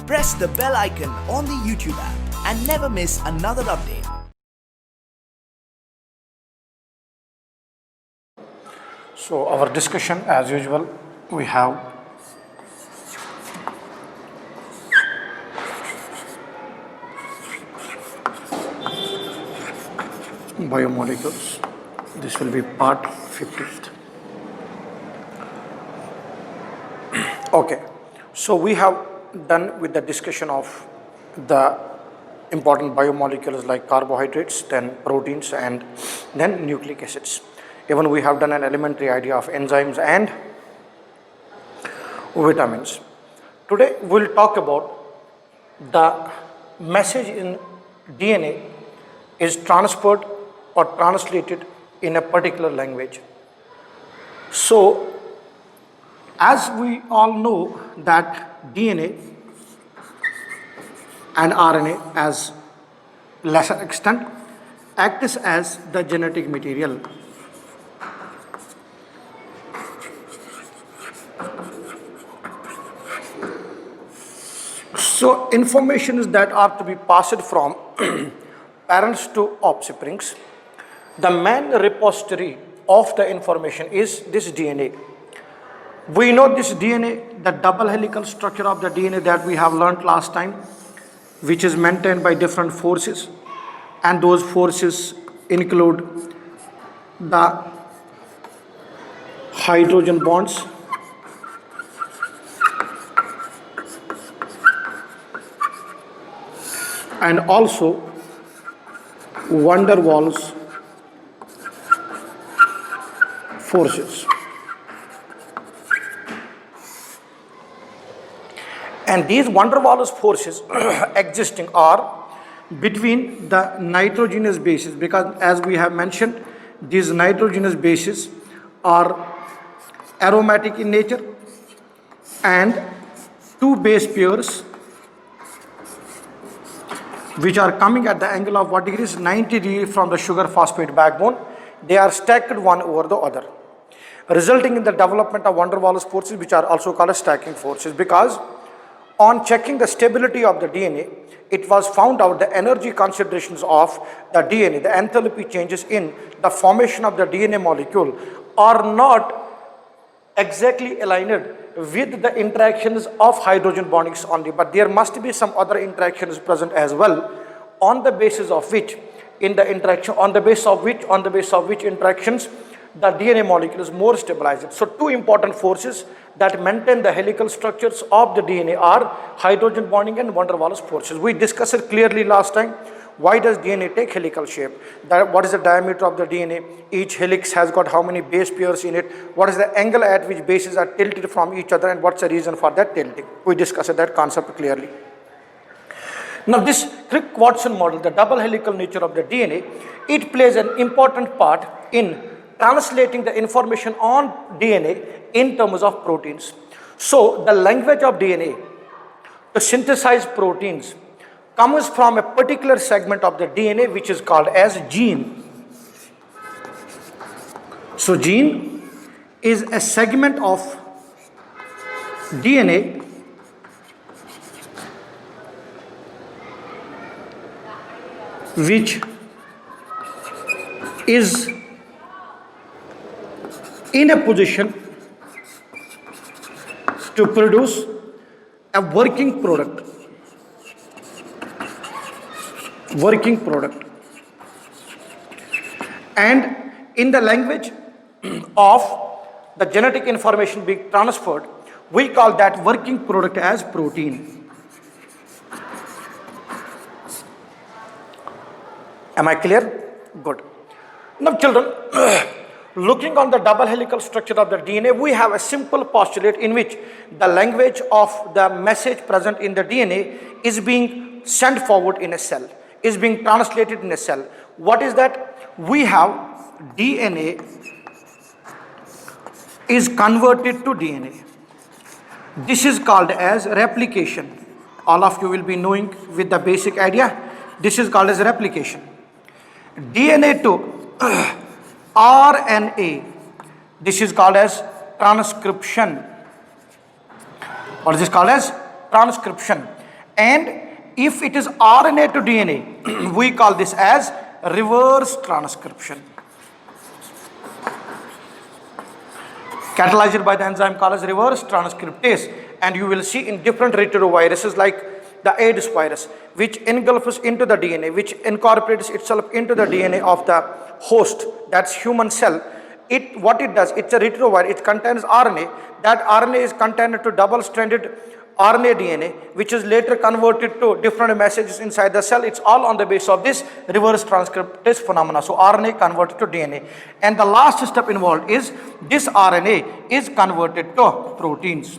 press the bell icon on the YouTube app and never miss another update. So our discussion, as usual, we have biomolecules. This will be part 15th. Okay, so we have done with the discussion of the important biomolecules like carbohydrates, then proteins, and then nucleic acids. Even we have done an elementary idea of enzymes and vitamins. Today we'll talk about the message in DNA is transferred or translated in a particular language. So, as we all know that DNA and RNA as lesser extent acts as the genetic material. So informations that are to be passed from parents to offsprings, the main repository of the information is this DNA. We know this DNA, the double helical structure of the DNA that we have learned last time, which is maintained by different forces, and those forces include the hydrogen bonds, and also van der Waals forces. And these van der Waals forces existing are between the nitrogenous bases, because as we have mentioned, these nitrogenous bases are aromatic in nature, and two base pairs which are coming at the angle of what degrees? 90 degrees from the sugar phosphate backbone. They are stacked one over the other, resulting in the development of van der Waals forces, which are also called as stacking forces, because on checking the stability of the DNA, it was found out the energy concentrations of the DNA, the enthalpy changes in the formation of the DNA molecule are not exactly aligned with the interactions of hydrogen bondings only, but there must be some other interactions present as well, on the basis of which interactions the DNA molecule is more stabilized. So two important forces that maintain the helical structures of the DNA are hydrogen bonding and van der Waals forces. We discussed it clearly last time. Why does DNA take helical shape? What is the diameter of the DNA? Each helix has got how many base pairs in it? What is the angle at which bases are tilted from each other, and what's the reason for that tilting? We discussed that concept clearly. Now this Crick-Watson model, the double helical nature of the DNA, it plays an important part in translating the information on DNA in terms of proteins. So the language of DNA to synthesize proteins comes from a particular segment of the DNA which is called as gene. So gene is a segment of DNA which is in a position to produce a working product. And in the language of the genetic information being transferred, we call that working product as protein. Am I clear? Good. Now children, looking on the double helical structure of the DNA, we have a simple postulate in which the language of the message present in the DNA is being sent forward in a cell, is being translated in a cell. What is that? We have DNA is converted to DNA. This is called as replication. All of you will be knowing with the basic idea. This is called as replication. DNA to RNA. This is called as transcription. What is this called as? Transcription. And if it is RNA to DNA, we call this as reverse transcription. Catalyzed by the enzyme called as reverse transcriptase, and you will see in different retroviruses like the AIDS virus, which engulfs into the DNA, which incorporates itself into the DNA of the host, that's human cell. What it does, it's a retrovirus, it contains RNA. That RNA is contained to double-stranded RNA DNA, which is later converted to different messages inside the cell. It's all on the basis of this reverse transcriptase phenomena. So RNA converted to DNA. And the last step involved is this RNA is converted to proteins.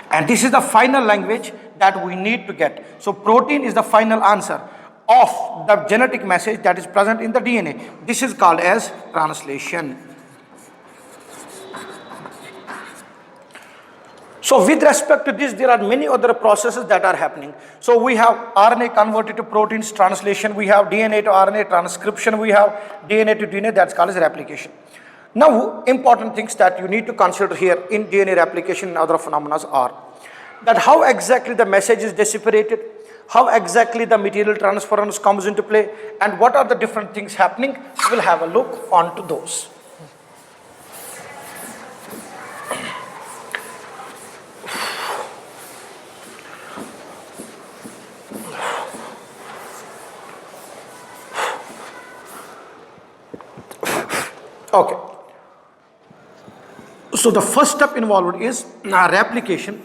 And this is the final language that we need to get. So protein is the final answer of the genetic message that is present in the DNA. This is called as translation. So with respect to this, there are many other processes that are happening. So we have RNA converted to proteins, translation. We have DNA to RNA, transcription. We have DNA to DNA, that's called as replication. Now, important things that you need to consider here in DNA replication and other phenomena are that how exactly the message is dissipated, how exactly the material transference comes into play, and what are the different things happening. We'll have a look onto those. Okay. So the first step involved is replication.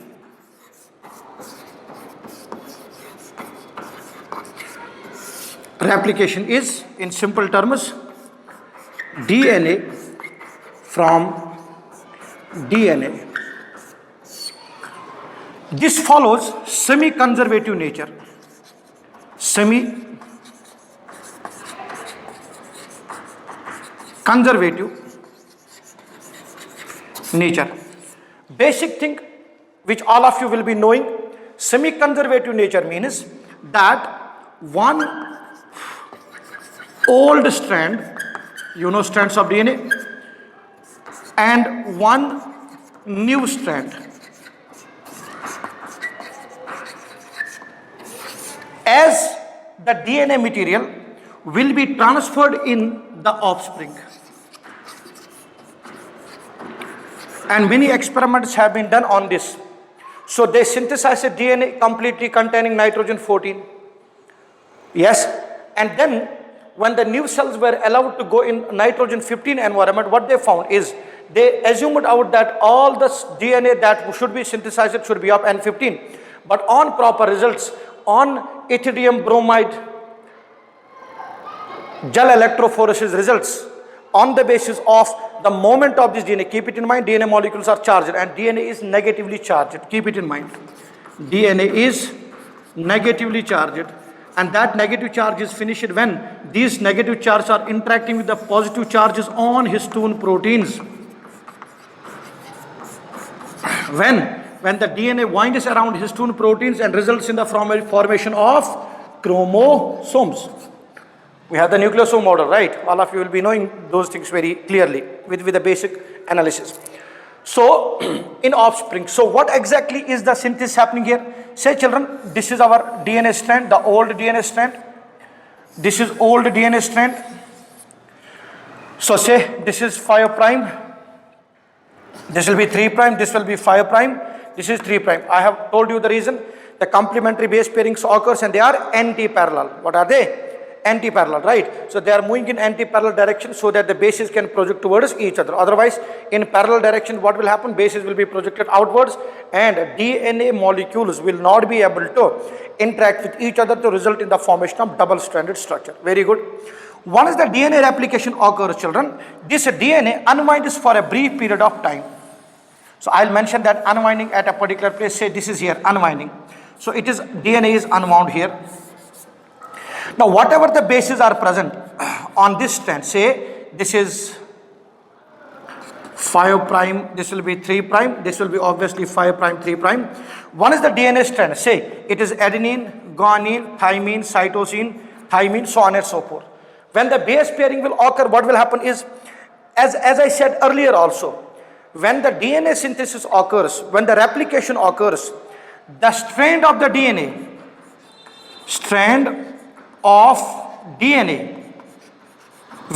Replication is, in simple terms, DNA from DNA. This follows semi-conservative nature. Conservative nature. Basic thing which all of you will be knowing, semi-conservative nature means that one old strand, you know strands of DNA, and one new strand. As the DNA material will be transferred in the offspring. And many experiments have been done on this. So they synthesize a DNA completely containing nitrogen 14. Yes, and then when the new cells were allowed to go in nitrogen 15 environment, what they found is they assumed out that all the DNA that should be synthesized should be of N15. But on proper results, on ethidium bromide gel electrophoresis results, on the basis of the moment of this DNA, keep it in mind, DNA molecules are charged and DNA is negatively charged. Keep it in mind. DNA is negatively charged, and that negative charge is finished when these negative charges are interacting with the positive charges on histone proteins. When the DNA winds around histone proteins and results in the formation of chromosomes. We have the nucleosome model, right? All of you will be knowing those things very clearly with the basic analysis. So, in offspring, so what exactly is the synthesis happening here? Say children, this is our DNA strand, the old DNA strand. This is old DNA strand. So say this is 5 prime. This will be 3 prime, this will be 5 prime, this is 3 prime. I have told you the reason. The complementary base pairings occurs and they are anti-parallel. What are they? Anti-parallel, right? So they are moving in anti-parallel direction so that the bases can project towards each other. Otherwise, in parallel direction, what will happen? Bases will be projected outwards and DNA molecules will not be able to interact with each other to result in the formation of double-stranded structure. Very good. Once the DNA replication occurs, children, this DNA unwinds for a brief period of time. So I'll mention that unwinding at a particular place. Say this is here, unwinding. So it is DNA is unwound here. Now, whatever the bases are present on this strand, say this is 5 prime, this will be 3 prime, this will be obviously 5 prime, 3 prime. One is the DNA strand, say it is adenine, guanine, thymine, cytosine, thymine, so on and so forth. When the base pairing will occur, what will happen is, as I said earlier also, when the DNA synthesis occurs, when the replication occurs, the strand of the DNA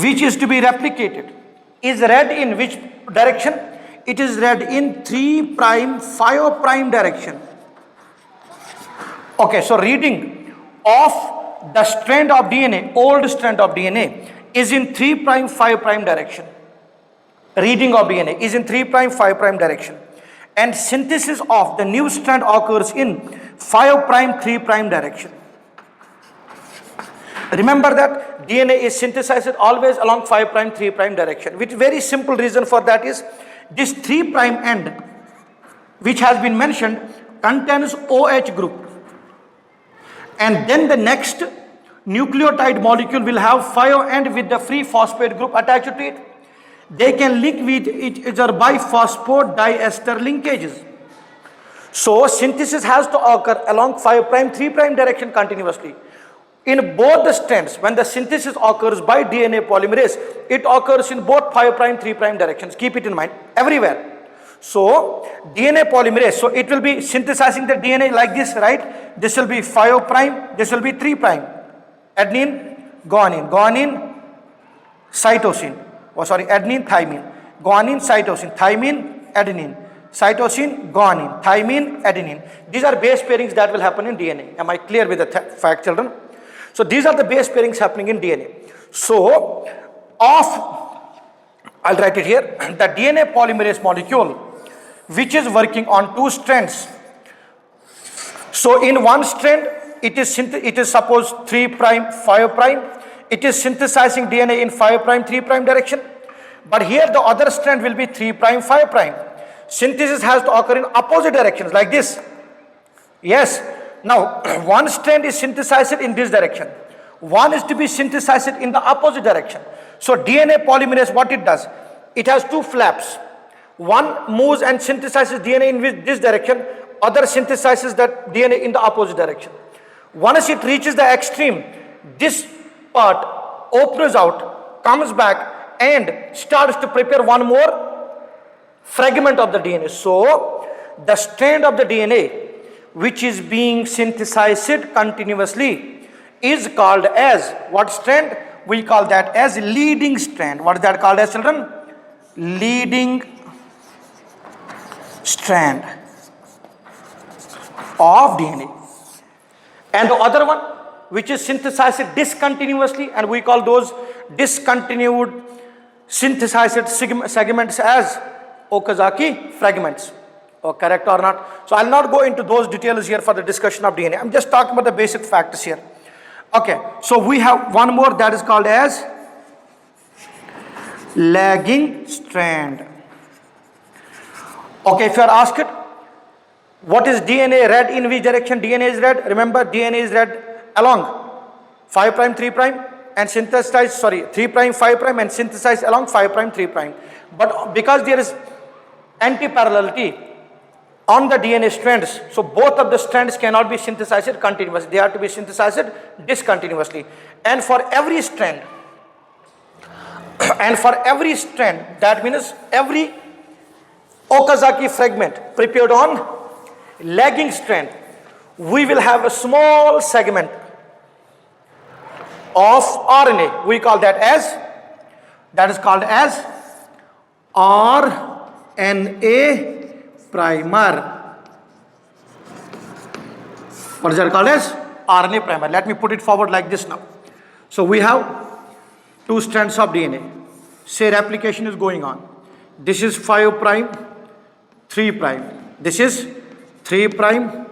which is to be replicated is read in which direction? It is read in 3 prime 5 prime direction. Okay, so reading of the strand of DNA, old strand of DNA, is in 3 prime 5 prime direction. Reading of DNA is in 3 prime 5 prime direction, and synthesis of the new strand occurs in 5 prime 3 prime direction. Remember that DNA is synthesized always along 5 prime 3 prime direction, which very simple reason for that is this 3 prime end which has been mentioned contains OH group, and then the next nucleotide molecule will have 5 end with the free phosphate group attached to it. They can link with each other by phosphodiester linkages. So synthesis has to occur along 5 prime 3 prime direction continuously. In both the strands, when the synthesis occurs by DNA polymerase, it occurs in both 5 prime 3 prime directions. Keep it in mind everywhere. So DNA polymerase, so it will be synthesizing the DNA like this, right? This will be 5 prime, this will be 3 prime. Adenine, guanine, cytosine. Adenine, thymine, guanine, cytosine, thymine, adenine, cytosine, guanine, thymine, adenine. These are base pairings that will happen in DNA. Am I clear with the fact, children? So these are the base pairings happening in DNA. So I'll write it here, the DNA polymerase molecule which is working on 2 strands. So in one strand it is suppose 3 prime 5 prime. It is synthesizing DNA in 5 prime 3 prime direction, but here the other strand will be 3 prime 5 prime. Synthesis has to occur in opposite directions like this. Yes. Now one strand is synthesized in this direction, one is to be synthesized in the opposite direction. So DNA polymerase, what it does, it has 2 flaps. One moves and synthesizes DNA in this direction, other synthesizes that DNA in the opposite direction. Once it reaches the extreme, this part opens out, comes back and starts to prepare one more fragment of the DNA. So the strand of the DNA which is being synthesized continuously is called as what strand? We call that as leading strand. What is that called as, children? Leading strand of DNA. And the other one which is synthesized discontinuously, and we call those discontinued synthesized segments as Okazaki fragments. Oh, correct or not? So I'll not go into those details here for the discussion of DNA. I'm just talking about the basic facts here. Okay, so we have one more that is called as lagging strand. Okay, if you are asked what is DNA read in which direction DNA is read, remember DNA is read along 5 prime 3 prime and synthesized 3 prime 5 prime and synthesized along 5 prime 3 prime. But because there is anti-parallelity on the DNA strands, so both of the strands cannot be synthesized continuously, they have to be synthesized discontinuously. And for every strand, that means every Okazaki fragment prepared on lagging strand, we will have a small segment of RNA. We call that is called as RNA primer. What is that called as? RNA primer. Let me put it forward like this now. So we have 2 strands of DNA. Say replication is going on. This is 5 prime, 3 prime. This is 3 prime,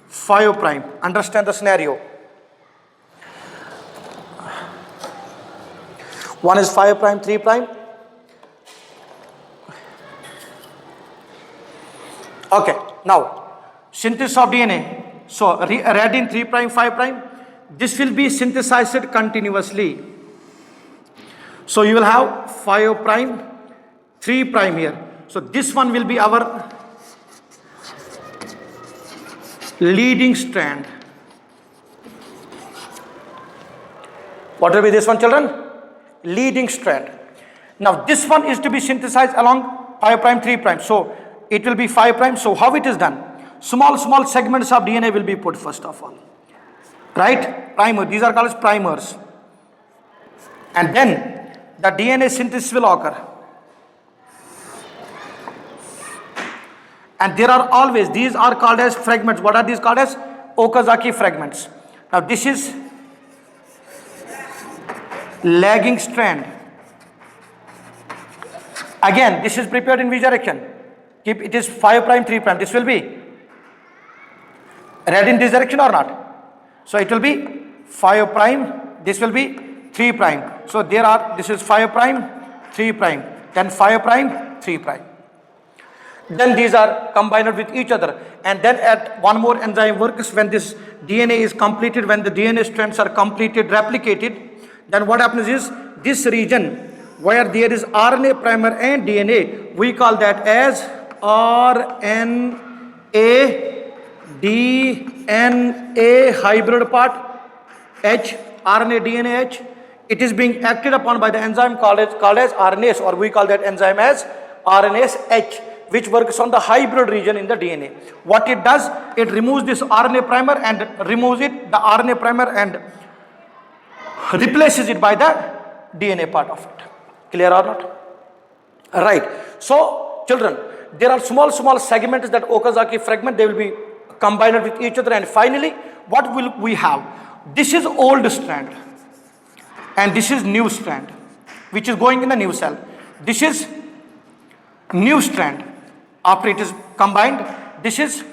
5 prime. Understand the scenario. One is 5 prime, 3 prime. Okay, now synthesis of DNA. So read in 3 prime, 5 prime. This will be synthesized continuously. So you will have 5 prime, 3 prime here. So this one will be our leading strand. What will be this one, children? Leading strand. Now this one is to be synthesized along 5 prime 3 prime. So it will be 5 prime. So how it is done? small segments of DNA will be put first of all, right? Primer, these are called as primers. And then the DNA synthesis will occur. And there are always, these are called as fragments. What are these called as? Okazaki fragments. Now this is lagging strand. Again, this is prepared in which direction? Keep it is 5 prime, 3 prime. This will be read in this direction or not? So it will be 5 prime, this will be 3 prime. So there are, this is 5 prime, 3 prime, then 5 prime, 3 prime. Then these are combined with each other, and then at one more enzyme works when this DNA is completed, when the DNA strands are completed, replicated, then what happens is this region where there is RNA primer and DNA, we call that as RNA DNA hybrid part H, RNA DNA H. It is being acted upon by the enzyme called as RNase, or we call that enzyme as RNase H, which works on the hybrid region in the DNA. What it does, it removes this RNA primer and the RNA primer and replaces it by the DNA part of it. Clear or not? Right. So children, there are small segments that Okazaki fragment, they will be combined with each other, and finally what will we have? This is old strand and this is new strand which is going in the new cell. This is new strand after it is combined. This is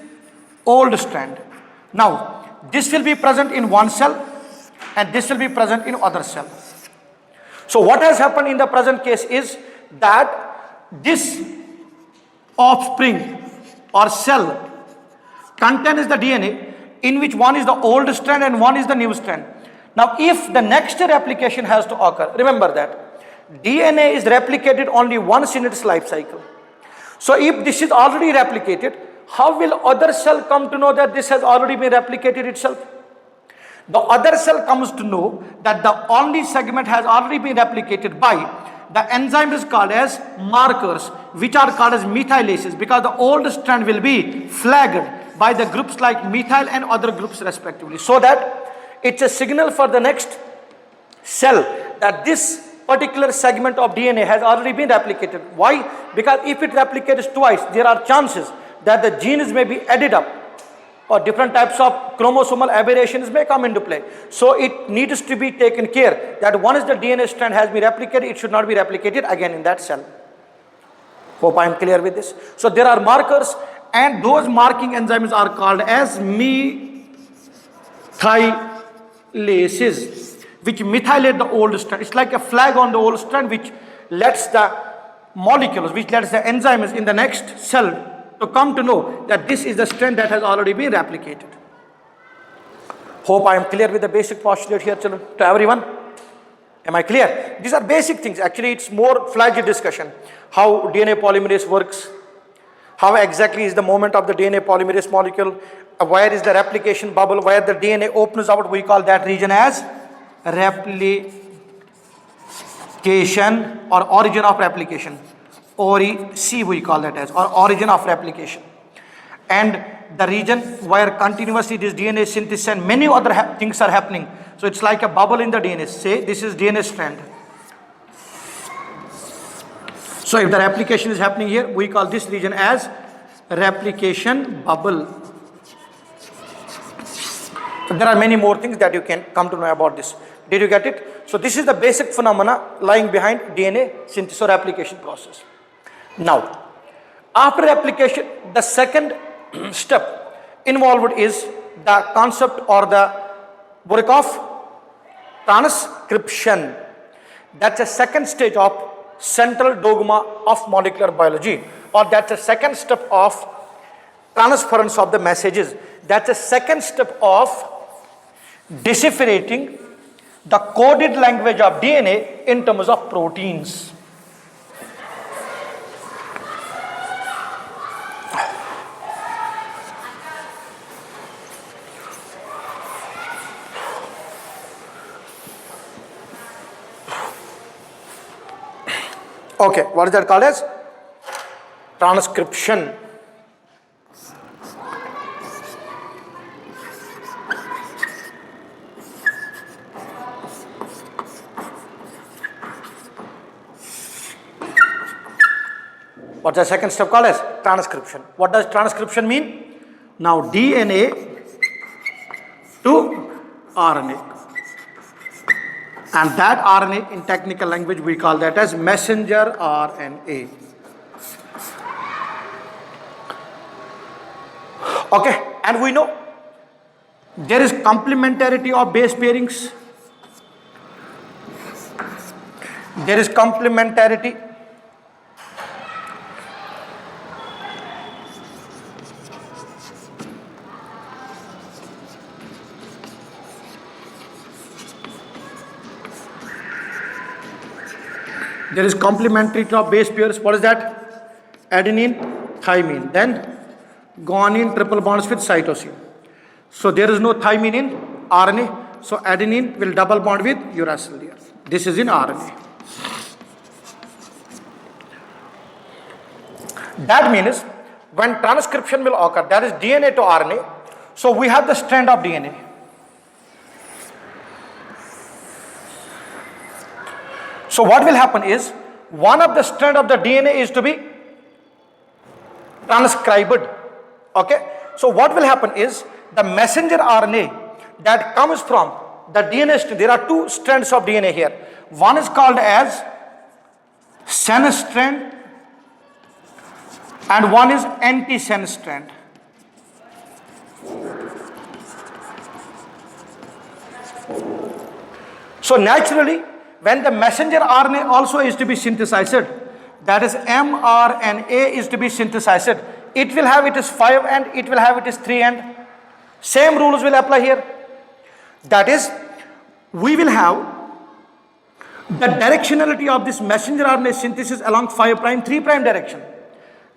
old strand. Now this will be present in one cell and this will be present in other cell. So what has happened in the present case is that this offspring or cell contains the DNA in which one is the old strand and one is the new strand. Now if the next replication has to occur, remember that DNA is replicated only once in its life cycle. So if this is already replicated, how will other cell come to know that this has already been replicated itself? The other cell comes to know that the only segment has already been replicated by the enzyme is called as markers, which are called as methylases, because the old strand will be flagged by the groups like methyl and other groups respectively, so that it's a signal for the next cell that this particular segment of DNA has already been replicated. Why? Because if it replicates twice, there are chances that the genes may be added up or different types of chromosomal aberrations may come into play. So it needs to be taken care that once the DNA strand has been replicated, it should not be replicated again in that cell. Hope I am clear with this. So there are markers, and those marking enzymes are called as methylases, which methylate the old strand. It's like a flag on the old strand which lets the molecules, which lets the enzymes in the next cell to come to know that this is the strand that has already been replicated. Hope I am clear with the basic postulate here, children, to everyone. Am I clear? These are basic things. Actually, it's more flagged discussion. How DNA polymerase works, how exactly is the movement of the DNA polymerase molecule, where is the replication bubble, where the DNA opens out, we call that region as replication or origin of replication. ORIC we call that as, or origin of replication. And the region where continuously this DNA synthesis and many other things are happening. So it's like a bubble in the DNA. Say this is DNA strand. So if the replication is happening here, we call this region as replication bubble. So there are many more things that you can come to know about this. Did you get it? So this is the basic phenomena lying behind DNA synthesis or replication process. Now, after replication, the second step involved is the concept or the work of transcription. That's a second stage of central dogma of molecular biology, or that's a second step of transference of the messages. That's a second step of decipherating the coded language of DNA in terms of proteins. Okay, what is that called as? Transcription. What's the second step called as? Transcription. What does transcription mean? Now DNA to RNA. And that RNA in technical language we call that as messenger RNA. Okay, and we know there is complementarity of base pairings. There is complementarity. There is complementarity of base pairs. What is that? Adenine, thymine. Then guanine triple bonds with cytosine. So there is no thymine in RNA. So adenine will double bond with uracil here. This is in RNA. That means when transcription will occur, that is DNA to RNA. So we have the strand of DNA. So what will happen is one of the strand of the DNA is to be transcribed. Okay. So what will happen is the messenger RNA that comes from the DNA strand. There are two strands of DNA here. One is called as sense strand and one is antisense strand. So naturally, when the messenger RNA also is to be synthesized, that is mRNA is to be synthesized, it will have its 5 end, it will have its 3 end. Same rules will apply here. That is, we will have the directionality of this messenger RNA synthesis along 5 prime, 3 prime direction.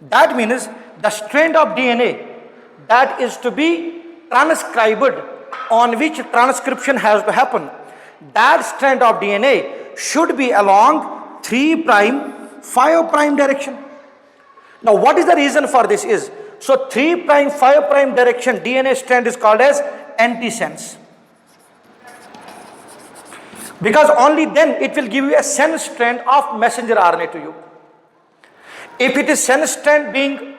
That means the strand of DNA that is to be transcribed, on which transcription has to happen, that strand of DNA should be along 3 prime, 5 prime direction. Now what is the reason for this is, so 3 prime, 5 prime direction DNA strand is called as antisense. Because only then it will give you a sense strand of messenger RNA to you. If it is sense strand being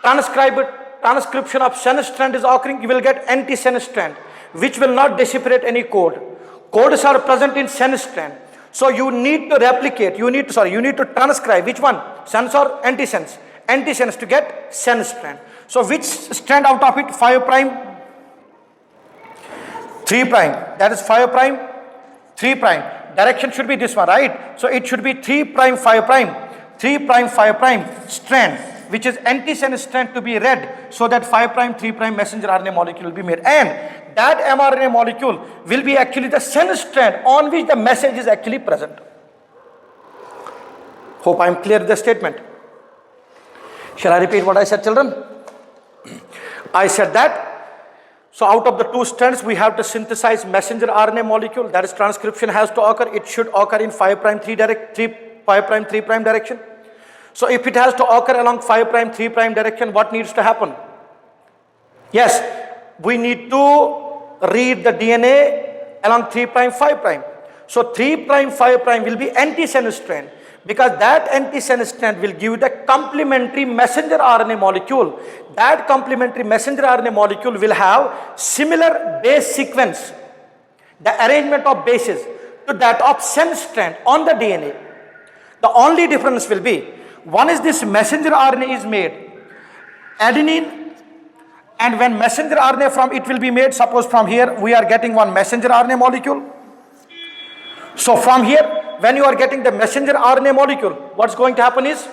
transcribed, transcription of sense strand is occurring, you will get antisense strand, which will not dissipate any code. Codes are present in sense strand. So you need to replicate, you need to transcribe which one? Sense or antisense? Antisense to get sense strand. So which strand out of it? 5 prime, 3 prime. That is 5 prime, 3 prime. Direction should be this one, right? So it should be 3 prime, 5 prime, 3 prime, 5 prime strand, which is antisense strand to be read, so that 5 prime, 3 prime messenger RNA molecule will be made. And that mRNA molecule will be actually the sense strand on which the message is actually present. Hope I am clear with the statement. Shall I repeat what I said, children? I said that, so out of the 2 strands, we have to synthesize messenger RNA molecule, that is transcription has to occur. It should occur in 5 prime, 3 prime direction. So if it has to occur along 5 prime, 3 prime direction, what needs to happen? Yes, we need to read the DNA along 3 prime, 5 prime. So 3 prime, 5 prime will be antisense strand, because that antisense strand will give you the complementary messenger RNA molecule. That complementary messenger RNA molecule will have similar base sequence, the arrangement of bases to that of sense strand on the DNA. The only difference will be, one is this messenger RNA is made adenine, and when messenger RNA from it will be made, suppose from here we are getting one messenger RNA molecule. So from here, when you are getting the messenger RNA molecule, what's going to happen is,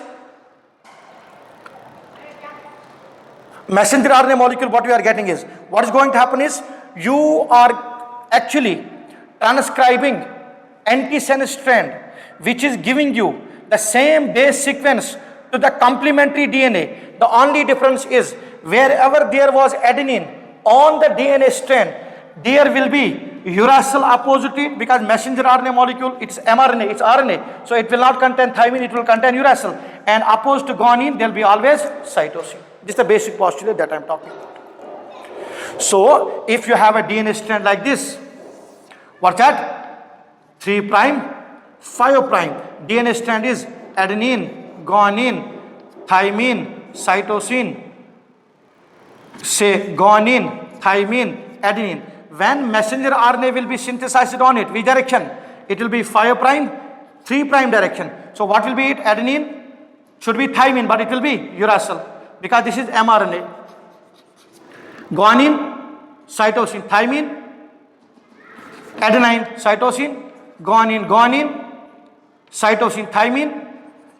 messenger RNA molecule, what we are getting is, what is going to happen is, you are actually transcribing antisense strand, which is giving you the same base sequence to the complementary DNA. The only difference is, wherever there was adenine on the DNA strand, there will be uracil opposite to it, because messenger RNA molecule, it's mRNA, it's RNA, so it will not contain thymine, it will contain uracil, and opposed to guanine, there will be always cytosine. This is the basic postulate that I am talking about. So if you have a DNA strand like this, what's that? 3 prime, 5 prime. DNA strand is adenine, guanine, thymine, cytosine, say guanine, thymine, adenine. When messenger RNA will be synthesized on it, which direction? It will be 5 prime, 3 prime direction. So what will be it? Adenine should be thymine, but it will be uracil because this is mRNA. Guanine, cytosine, thymine, adenine, cytosine, guanine, guanine, cytosine, thymine,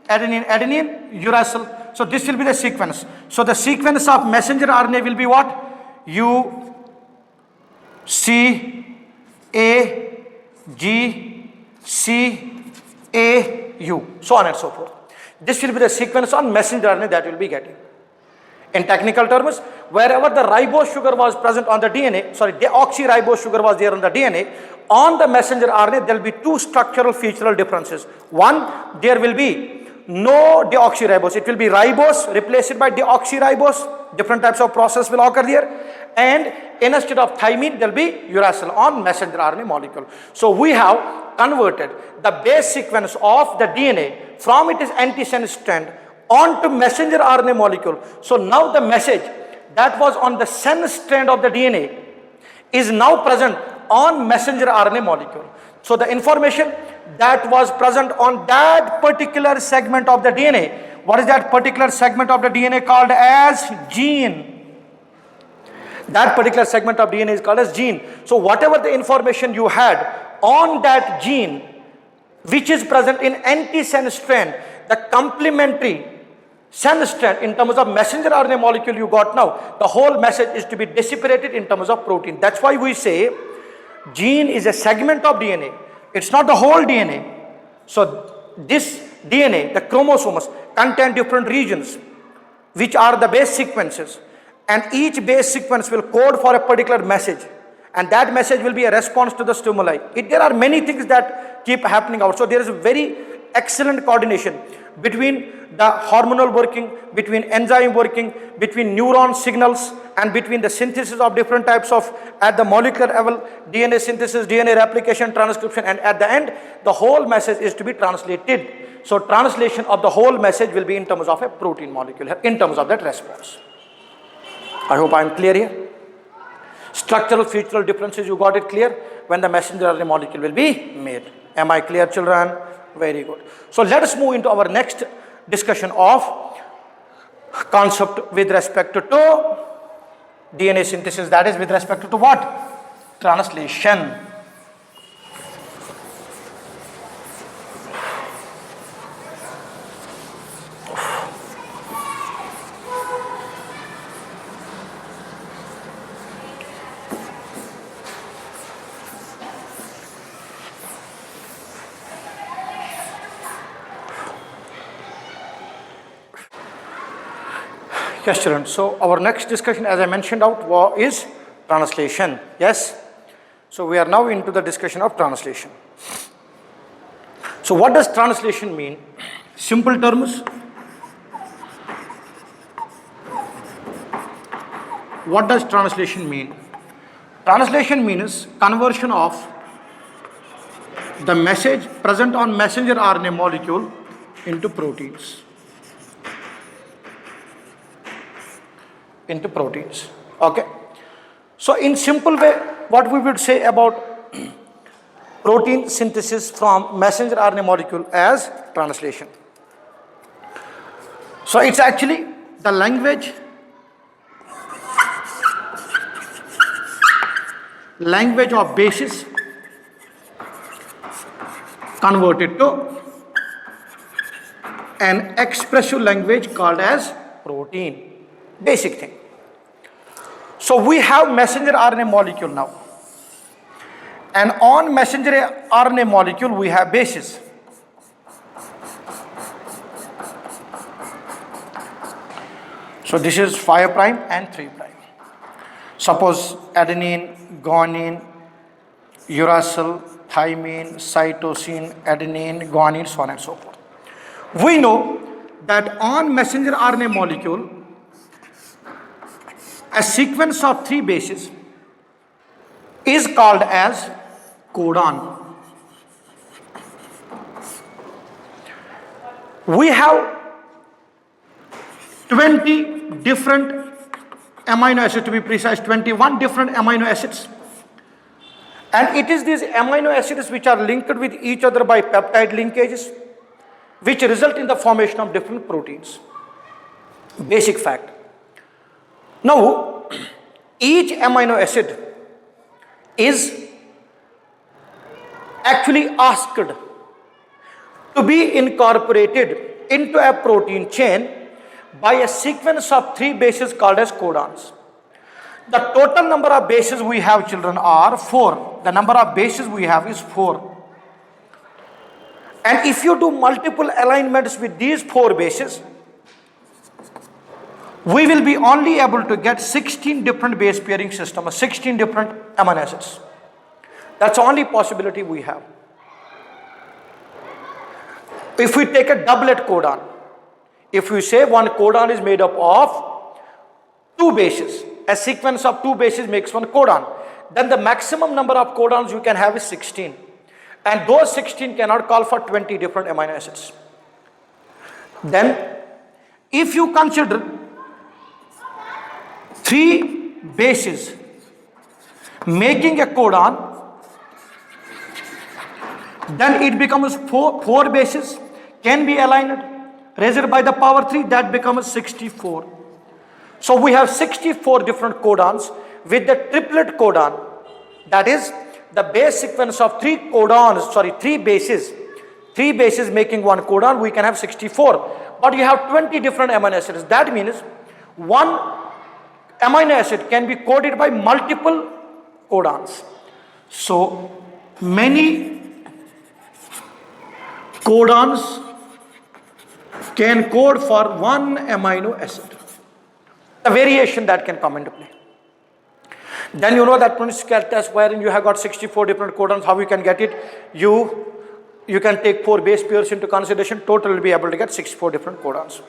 adenine, adenine, uracil. So this will be the sequence. So the sequence of messenger RNA will be what? U, C, A, G, C, A, U, so on and so forth. This will be the sequence on messenger RNA that we'll be getting. In technical terms, wherever the ribose sugar was present on the DNA, deoxyribose sugar was there on the DNA, on the messenger RNA there will be 2 structural featural differences. One, there will be no deoxyribose. It will be ribose replaced by deoxyribose. Different types of process will occur there. And instead of thymine, there will be uracil on messenger RNA molecule. So we have converted the base sequence of the DNA from its antisense strand onto messenger RNA molecule. So now the message that was on the sense strand of the DNA is now present on messenger RNA molecule. So the information that was present on that particular segment of the DNA, what is that particular segment of the DNA called as gene? That particular segment of DNA is called as gene. So whatever the information you had on that gene, which is present in antisense strand, the complementary sense strand in terms of messenger RNA molecule you got now, the whole message is to be dissipated in terms of protein. That's why we say gene is a segment of DNA. It's not the whole DNA. So this DNA, the chromosomes, contain different regions, which are the base sequences. And each base sequence will code for a particular message. And that message will be a response to the stimuli. There are many things that keep happening out. So there is a very excellent coordination between the hormonal working, between enzyme working, between neuron signals, and between the synthesis of different types of, at the molecular level, DNA synthesis, DNA replication, transcription, and at the end, the whole message is to be translated. So translation of the whole message will be in terms of a protein molecule, in terms of that response. I hope I am clear here. Structural, featural differences, you got it clear when the messenger RNA molecule will be made. Am I clear, children? Very good. So let us move into our next discussion of concept with respect to DNA synthesis, that is with respect to what? Translation. Yes, children. So our next discussion, as I mentioned out, is translation. Yes. So we are now into the discussion of translation. So what does translation mean? Simple terms. What does translation mean? Translation means conversion of the message present on messenger RNA molecule into proteins. Okay. So in simple way, what we would say about protein synthesis from messenger RNA molecule as translation. So it's actually the language of bases converted to an expressive language called as protein. Basic thing. So we have messenger RNA molecule now. And on messenger RNA molecule we have bases. So this is 5 prime and 3 prime. Suppose adenine, guanine, uracil, thymine, cytosine, adenine, guanine, so on and so forth. We know that on messenger RNA molecule, a sequence of 3 bases is called as codon. We have 20 different amino acids, to be precise, 21 different amino acids. And it is these amino acids which are linked with each other by peptide linkages, which result in the formation of different proteins. Basic fact. Now, each amino acid is actually asked to be incorporated into a protein chain by a sequence of 3 bases called as codons. The total number of bases we have, children, are 4. The number of bases we have is 4. And if you do multiple alignments with these 4 bases, we will be only able to get 16 different base pairing systems, 16 different amino acids. That's the only possibility we have. If we take a doublet codon, if we say one codon is made up of 2 bases, a sequence of 2 bases makes one codon, then the maximum number of codons you can have is 16. And those 16 cannot call for 20 different amino acids. Then, if you consider 3 bases making a codon, then it becomes 4 bases can be aligned, raised by the power 3, that becomes 64. So we have 64 different codons with the triplet codon, that is the base sequence of 3 bases making one codon, we can have 64. But you have 20 different amino acids. That means one amino acid can be coded by multiple codons. So many codons can code for one amino acid. The variation that can come into play. Then you know that principal test wherein you have got 64 different codons, how you can get it? You can take 4 base pairs into consideration, total will be able to get 64 different codons.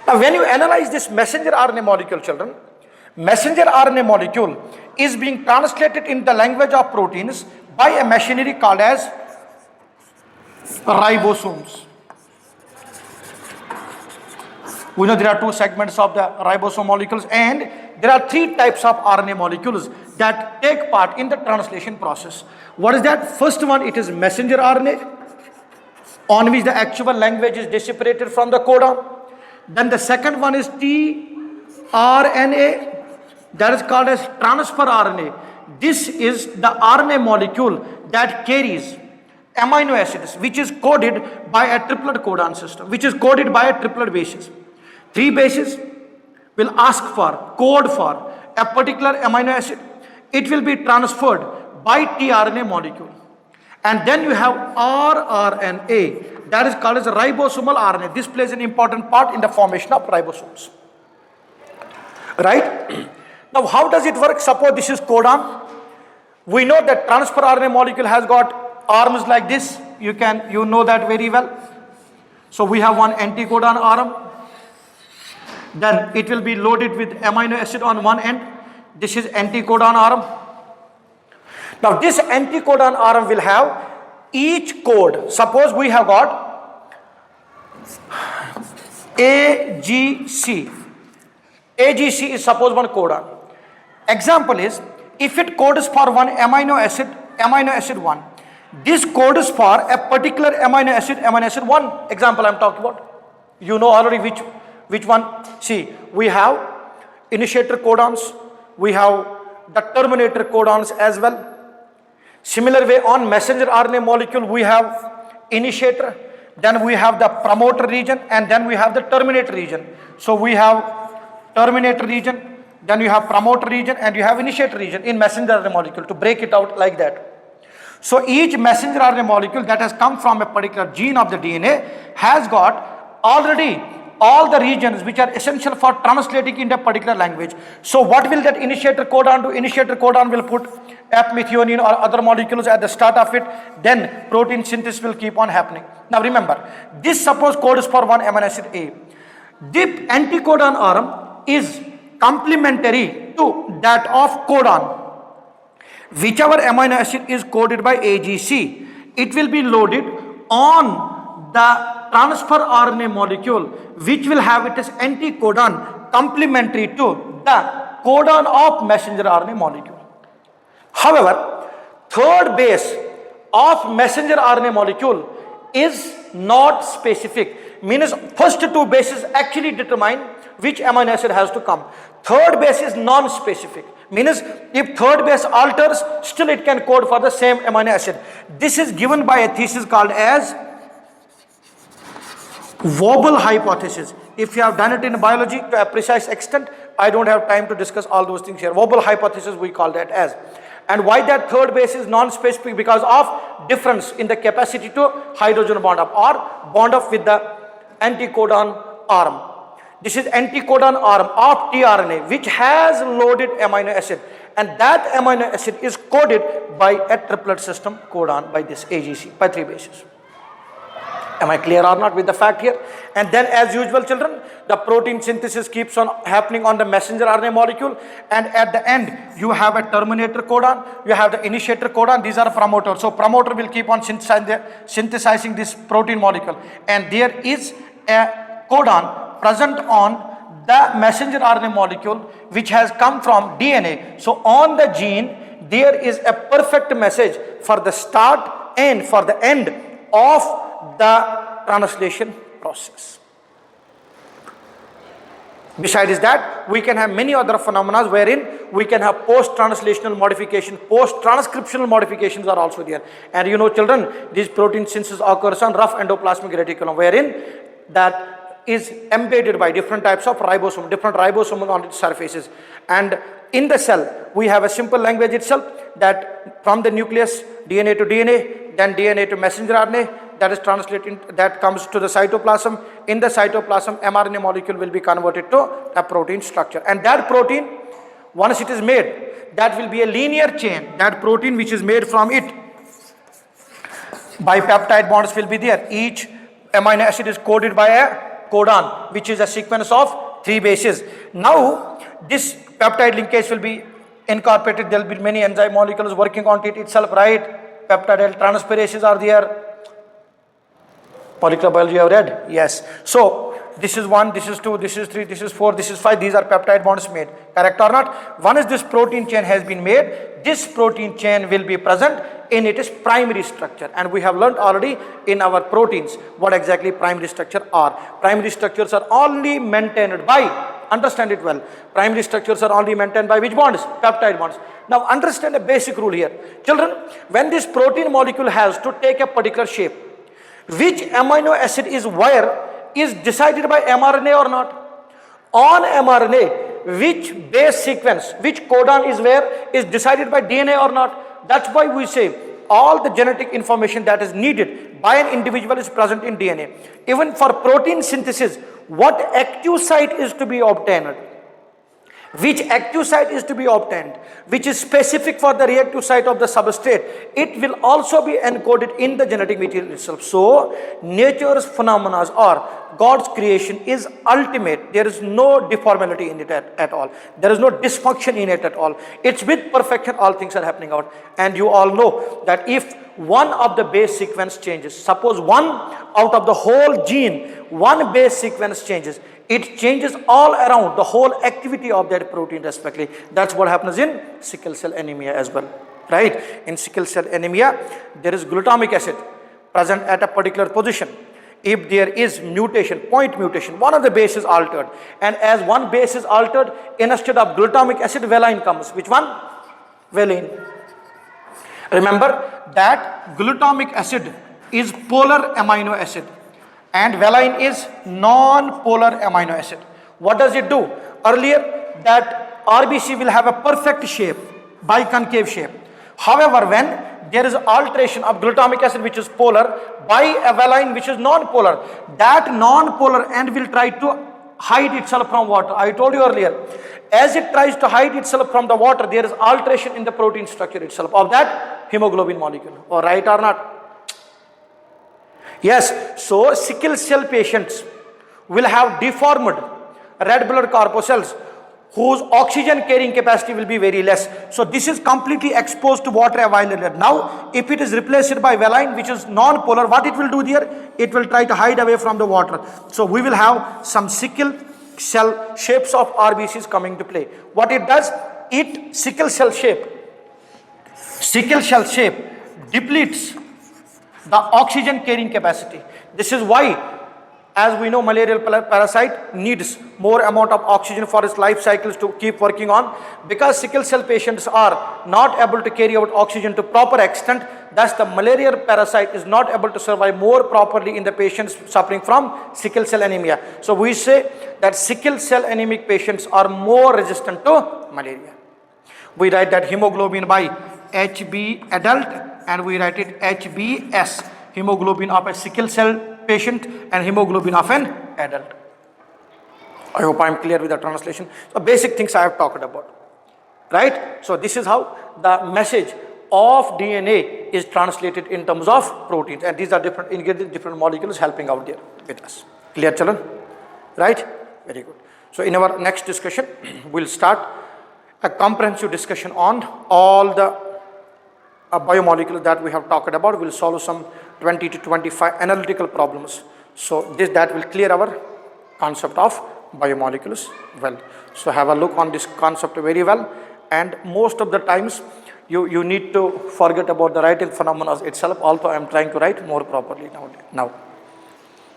Now when you analyze this messenger RNA molecule, children, messenger RNA molecule is being translated in the language of proteins by a machinery called as ribosomes. We know there are 2 segments of the ribosome molecules, and there are 3 types of RNA molecules that take part in the translation process. What is that? First one, it is messenger RNA, on which the actual language is separated from the codon. Then the second one is tRNA, that is called as transfer RNA. This is the RNA molecule that carries amino acids, which is coded by a triplet codon system, which is coded by a triplet bases. 3 bases will ask for, code for a particular amino acid. It will be transferred by tRNA molecule. And then you have rRNA, that is called as ribosomal RNA. This plays an important part in the formation of ribosomes. Right? Now how does it work? Suppose this is codon. We know that transfer RNA molecule has got arms like this. You know that very well. So we have one anticodon arm. Then it will be loaded with amino acid on one end. This is anticodon arm. Now this anticodon arm will have each code. Suppose we have got AGC. AGC is suppose one codon. Example is, if it codes for one amino acid 1, this codes for a particular amino acid 1. Example I am talking about. You know already which one. See, we have initiator codons, we have the terminator codons as well. Similar way on messenger RNA molecule, we have initiator, then we have the promoter region, and then we have the terminator region. So we have terminator region, then you have promoter region, and you have initiator region in messenger RNA molecule, to break it out like that. So each messenger RNA molecule that has come from a particular gene of the DNA has got already all the regions which are essential for translating into a particular language. So what will that initiator codon do? Initiator codon will put F-methionine or other molecules at the start of it, then protein synthesis will keep on happening. Now remember, this suppose codes for one amino acid A. The anticodon arm is complementary to that of codon. Whichever amino acid is coded by AGC, it will be loaded on the transfer RNA molecule which will have its anticodon complementary to the codon of messenger RNA molecule. However, third base of messenger RNA molecule is not specific, means first two bases actually determine which amino acid has to come. Third base is non-specific, means if third base alters, still it can code for the same amino acid. This is given by a thesis called as Wobble hypothesis. If you have done it in biology to a precise extent, I don't have time to discuss all those things here. Wobble hypothesis we call that as. And why that third base is non-specific? Because of difference in the capacity to hydrogen bond up or bond up with the anticodon arm. This is anticodon arm of tRNA which has loaded amino acid, and that amino acid is coded by a triplet system codon by this AGC by three bases. Am I clear or not with the fact here? And then as usual children, the protein synthesis keeps on happening on the messenger RNA molecule, and at the end you have a terminator codon, you have the initiator codon, these are promoters. So promoter will keep on synthesizing this protein molecule, and there is a codon present on the messenger RNA molecule which has come from DNA. So on the gene there is a perfect message for the start and for the end of the translation process. Besides that, we can have many other phenomena wherein we can have post-translational modification, post-transcriptional modifications are also there. And you know children, this protein synthesis occurs on rough endoplasmic reticulum, wherein that is embedded by different types of ribosome, different ribosomes on its surfaces. And in the cell, we have a simple language itself that from the nucleus, DNA to DNA, then DNA to messenger RNA, that is translated, that comes to the cytoplasm. In the cytoplasm, mRNA molecule will be converted to a protein structure. And that protein, once it is made, that will be a linear chain. That protein which is made from it, bipeptide bonds will be there. Each amino acid is coded by a codon, which is a sequence of three bases. Now, this peptide linkage will be incorporated. There will be many enzyme molecules working on it itself, right? Peptide transferases are there. Molecular biology you have read? Yes. So, this is 1, this is 2, this is 3, this is 4, this is 5. These are peptide bonds made. Correct or not? Once this protein chain has been made, this protein chain will be present in its primary structure. And we have learned already in our proteins what exactly primary structure are. Primary structures are only maintained by, understand it well, primary structures are only maintained by which bonds? Peptide bonds. Now understand a basic rule here. Children, when this protein molecule has to take a particular shape, which amino acid is where is decided by mRNA or not? On mRNA, which base sequence, which codon is where is decided by DNA or not? That's why we say all the genetic information that is needed by an individual is present in DNA. Even for protein synthesis, what active site is to be obtained? Which active site is to be obtained, which is specific for the reactive site of the substrate, it will also be encoded in the genetic material itself. So, nature's phenomena or God's creation is ultimate. There is no deformity in it at all. There is no dysfunction in it at all. It's with perfection all things are happening out. And you all know that if one of the base sequence changes, suppose one out of the whole gene, one base sequence changes, it changes all around the whole activity of that protein respectively. That's what happens in sickle cell anemia as well, right? In sickle cell anemia, there is glutamic acid present at a particular position. If there is mutation, point mutation, one of the base is altered. And as one base is altered, instead of glutamic acid, valine comes. Which one? Valine. Remember that glutamic acid is polar amino acid, and valine is non-polar amino acid. What does it do? Earlier, that RBC will have a perfect shape, biconcave shape. However, when there is alteration of glutamic acid which is polar by a valine which is non-polar, that non-polar end will try to hide itself from water. I told you earlier, as it tries to hide itself from the water, there is alteration in the protein structure itself of that hemoglobin molecule. Or right or not? Yes, so sickle cell patients will have deformed red blood corpuscles whose oxygen carrying capacity will be very less. So this is completely exposed to water available. Now, if it is replaced by valine, which is non-polar, what it will do there? It will try to hide away from the water. So we will have some sickle cell shapes of RBCs coming to play. What it does? It sickle cell shape depletes the oxygen carrying capacity. This is why, as we know, malarial parasite needs more amount of oxygen for its life cycles to keep working on. Because sickle cell patients are not able to carry out oxygen to proper extent, thus the malarial parasite is not able to survive more properly in the patients suffering from sickle cell anemia. So we say that sickle cell anemic patients are more resistant to malaria. We write that hemoglobin by HB adult, and we write it HBS, hemoglobin of a sickle cell patient and hemoglobin of an adult. I hope I am clear with the translation. So basic things I have talked about, right? So this is how the message of DNA is translated in terms of proteins, and these are different ingredients, different molecules helping out there with us. Clear, children? Right? Very good. So in our next discussion, we'll start a comprehensive discussion on all the biomolecules that we have talked about. We'll solve some 20 to 25 analytical problems. So that will clear our concept of biomolecules well. So have a look on this concept very well, and most of the times you need to forget about the writing phenomena itself, although I am trying to write more properly now.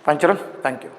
Fine, children? Thank you.